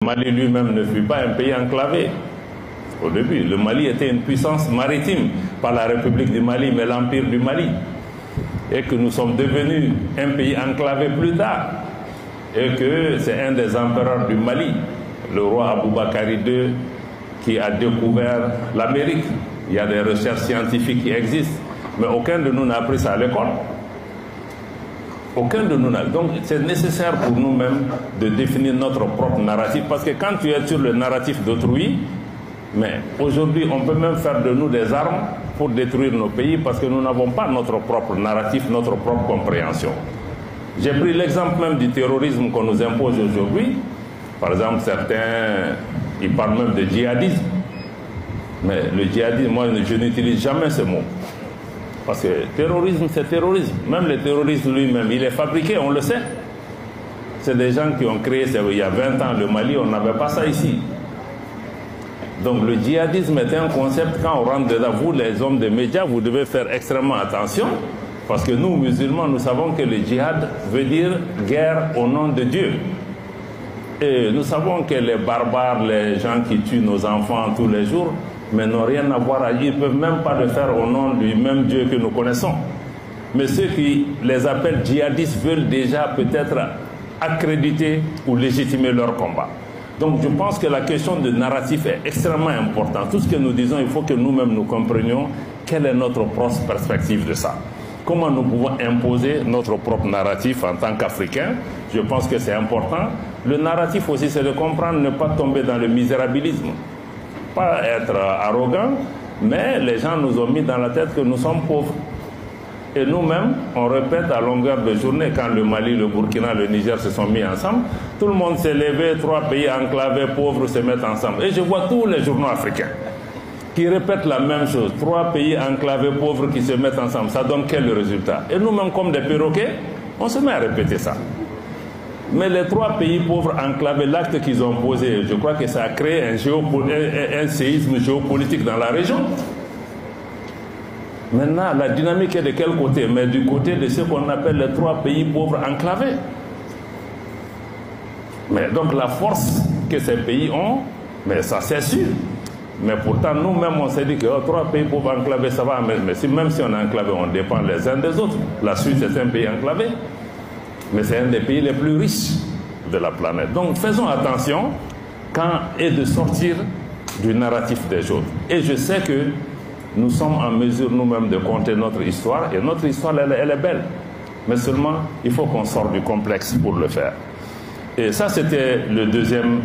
Le Mali lui-même ne fut pas un pays enclavé. Au début, le Mali était une puissance maritime, pas la République du Mali, mais l'Empire du Mali. Et que nous sommes devenus un pays enclavé plus tard. Et que c'est un des empereurs du Mali, le roi Aboubakari II, qui a découvert l'Amérique. Il y a des recherches scientifiques qui existent, mais aucun de nous n'a appris ça à l'école. Aucun de nous n'a. Donc c'est nécessaire pour nous-mêmes de définir notre propre narratif, parce que quand tu es sur le narratif d'autrui, mais aujourd'hui on peut même faire de nous des armes pour détruire nos pays, parce que nous n'avons pas notre propre narratif, notre propre compréhension. J'ai pris l'exemple même du terrorisme qu'on nous impose aujourd'hui. Par exemple, certains, ils parlent même de djihadisme. Mais le djihadisme, moi, je n'utilise jamais ce mot. Parce que terrorisme, c'est terrorisme. Même le terrorisme lui-même, il est fabriqué, on le sait. C'est des gens qui ont créé, il y a 20 ans, le Mali, on n'avait pas ça ici. Donc le djihadisme est un concept, quand on rentre dedans, vous, les hommes des médias, vous devez faire extrêmement attention. Parce que nous, musulmans, nous savons que le djihad veut dire guerre au nom de Dieu. Et nous savons que les barbares, les gens qui tuent nos enfants tous les jours, mais n'ont rien à voir à dire, ils ne peuvent même pas le faire au nom du même Dieu que nous connaissons. Mais ceux qui les appellent djihadistes veulent déjà peut-être accréditer ou légitimer leur combat. Donc je pense que la question de narratif est extrêmement importante. Tout ce que nous disons, il faut que nous-mêmes nous comprenions quelle est notre propre perspective de ça. Comment nous pouvons imposer notre propre narratif en tant qu'Africains? Je pense que c'est important. Le narratif aussi, c'est de comprendre, ne pas tomber dans le misérabilisme. Pas être arrogant, mais les gens nous ont mis dans la tête que nous sommes pauvres. Et nous-mêmes, on répète à longueur de journée, quand le Mali, le Burkina, le Niger se sont mis ensemble, tout le monde s'est levé, 3 pays enclavés, pauvres se mettent ensemble. Et je vois tous les journaux africains qui répètent la même chose. 3 pays enclavés, pauvres qui se mettent ensemble. Ça donne quel résultat? Et nous-mêmes, comme des perroquets, on se met à répéter ça. Mais les 3 pays pauvres enclavés, l'acte qu'ils ont posé, je crois que ça a créé un séisme géopolitique dans la région. Maintenant, la dynamique est de quel côté? Mais du côté de ce qu'on appelle les 3 pays pauvres enclavés. Mais donc la force que ces pays ont, mais ça c'est sûr. Mais pourtant, nous-mêmes, on s'est dit que 3 pays pauvres enclavés, ça va. Mais même si on est enclavé, on dépend les uns des autres. La Suisse est un pays enclavé. Mais c'est un des pays les plus riches de la planète. Donc faisons attention quand est de sortir du narratif des autres. Et je sais que nous sommes en mesure nous-mêmes de compter notre histoire. Et notre histoire, elle est belle. Mais seulement, il faut qu'on sorte du complexe pour le faire. Et ça, c'était le deuxième...